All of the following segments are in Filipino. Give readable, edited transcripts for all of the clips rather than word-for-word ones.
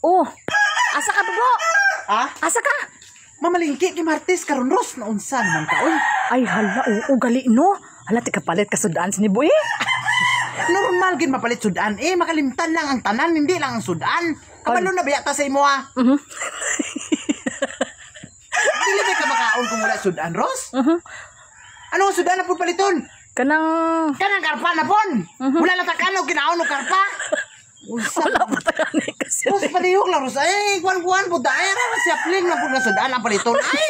Oh, asa ka bubo? Ah? Asa ka? Mamalingki kay Martes karon Ros na unsa man ka oy. Ay hala, oo gali no. Hala ti kapalit ka sudan ni Boy. Normal gid mapalit sudan makalimtan lang ang tanan hindi lang ang sudan. Kabalo na biya ta sa imo ah. Dili ba ka makaon kung wala sudan Ros? Ano ang sudan na pud paliton? Kanang Karpa na pon. Wala na takano kinaon og karpa. wala pa tagani kasi. Ros palihog lang Ros ay kuan-kuan pud ay ra siya pling na pud na sudan ang paliton ay.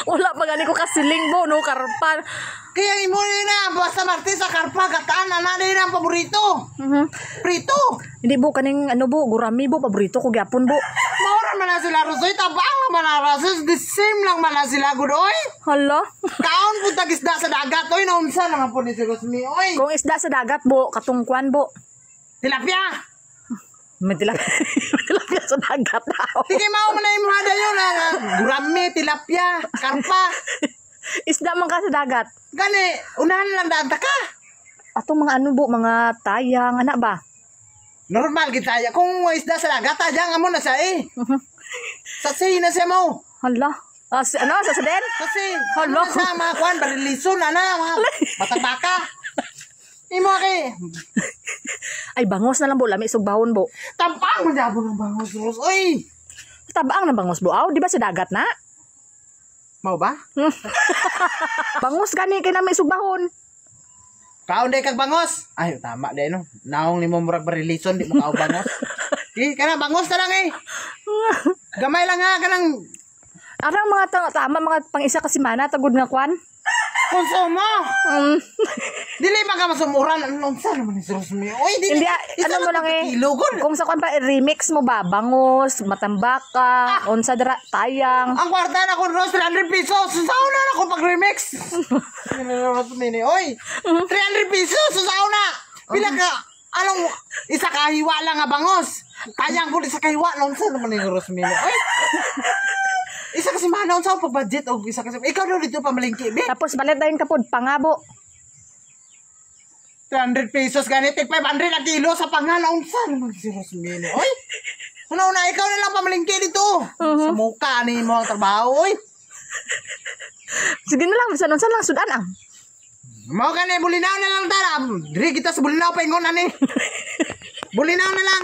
Wala pa gani ko kasiling bo no karpa. Kaya imo na basta Martes sa karpa kataan na din ang paborito. Prito. Hindi bo kaning ano bo, gurami bo paborito ko gyapon bo. Mauran man na sila Rosoy, tabang naman na Rosoy, the same lang man na sila good oy. Hala. Kaon po tagisda sa dagat oy, naunsa lang po ni si Rosmi oy. Kung isda sa dagat bo, katungkuan bo. Tilapia. May tilapia sa dagat daw. Sige mao man na imong hada yun gurami, tilapia, karpa. Isda man ka sa dagat. Gani, unahan lang daan ta ka. Atong mga ano bo, mga tayang, anak ba? Normal kita ya kung isda sa dagat ajang amo na siya eh. Sasi na siya mo. Hala. Ano, sa den? Sasi. Hala. Sa mga kuan barilison ana, mga batang-baka. Imo kay Ay, bangos na lang bo, lami sugbahon bo. tampang man jabo ng bangos Ros. Oy. Tabaang na bangos bo, aw, di ba sa dagat na? Mau ba? Bangos gani kay na may sugbahon. Kaon day kag bangos. Ay, tama day no. Naong nimo murag barilison di mo kaon bangos. Di kana bangos na lang eh. Gamay lang ha kanang Arang mga tama mga pang-isa kasi mana tagod nga kwan. konsumo. Dili man ka masumuran anong sa naman ni Rosmi. Oy, Hindi, ano mo lang eh. Kung sa kwan pa remix mo ba, bangos, matambaka, unsa dira tayang. Ang kwarta na ko Ros 300 pesos. Sauna na ko pag remix. Rosmi ni oy. 300 pesos sa sauna. Pila ka anong isa ka hiwa lang nga bangos. Kayang ko isa ka hiwa nung sa naman ni Rosmi. Oy. Isa kasi manaon sa pag-budget o isa kasi ikaw daw dito pamalingki be. Tapos balit dayon kapod pangabo. 300 pesos ganit 500 na kilo sa pangalaon sa naman si Rosmini. Oy. Una ikaw na lang pamalingki dito. Sa muka ni mo ang trabaho oy. Sige na lang, bisan unsa lang sudan ang. Mao gani bulinaw na lang tara. Diri kita sa bulinaw pa ingon ani. Bulinaw na lang.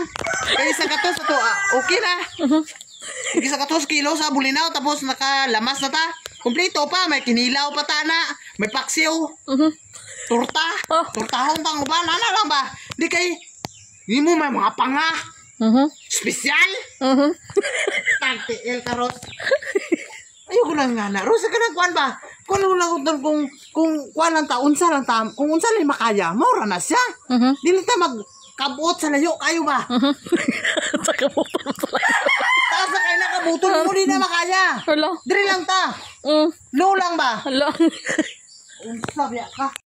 Kay sa katos to okay na. Isa ka 2 kilo sa bulinaw tapos nakalamas na ta. Kompleto pa, may kinilaw pa ta na, may paksiw. Torta. Tortahon tang uban ana lang ba? Di kay mo may mga panga. Special. Tagtiil karos. Ayoko lang nga na. Rosa ka na kuan ba? Kung kuan lang ta, unsa lang ta, kung unsa lang makaya, maura na siya. Dili ta magkabuot sa layo kayo ba? Sa kabuot sa layo. Taas na kayo nakabutol mo, di na makaya. Hala. Diri lang ta. Low lang ba? Hala. Sabi ka.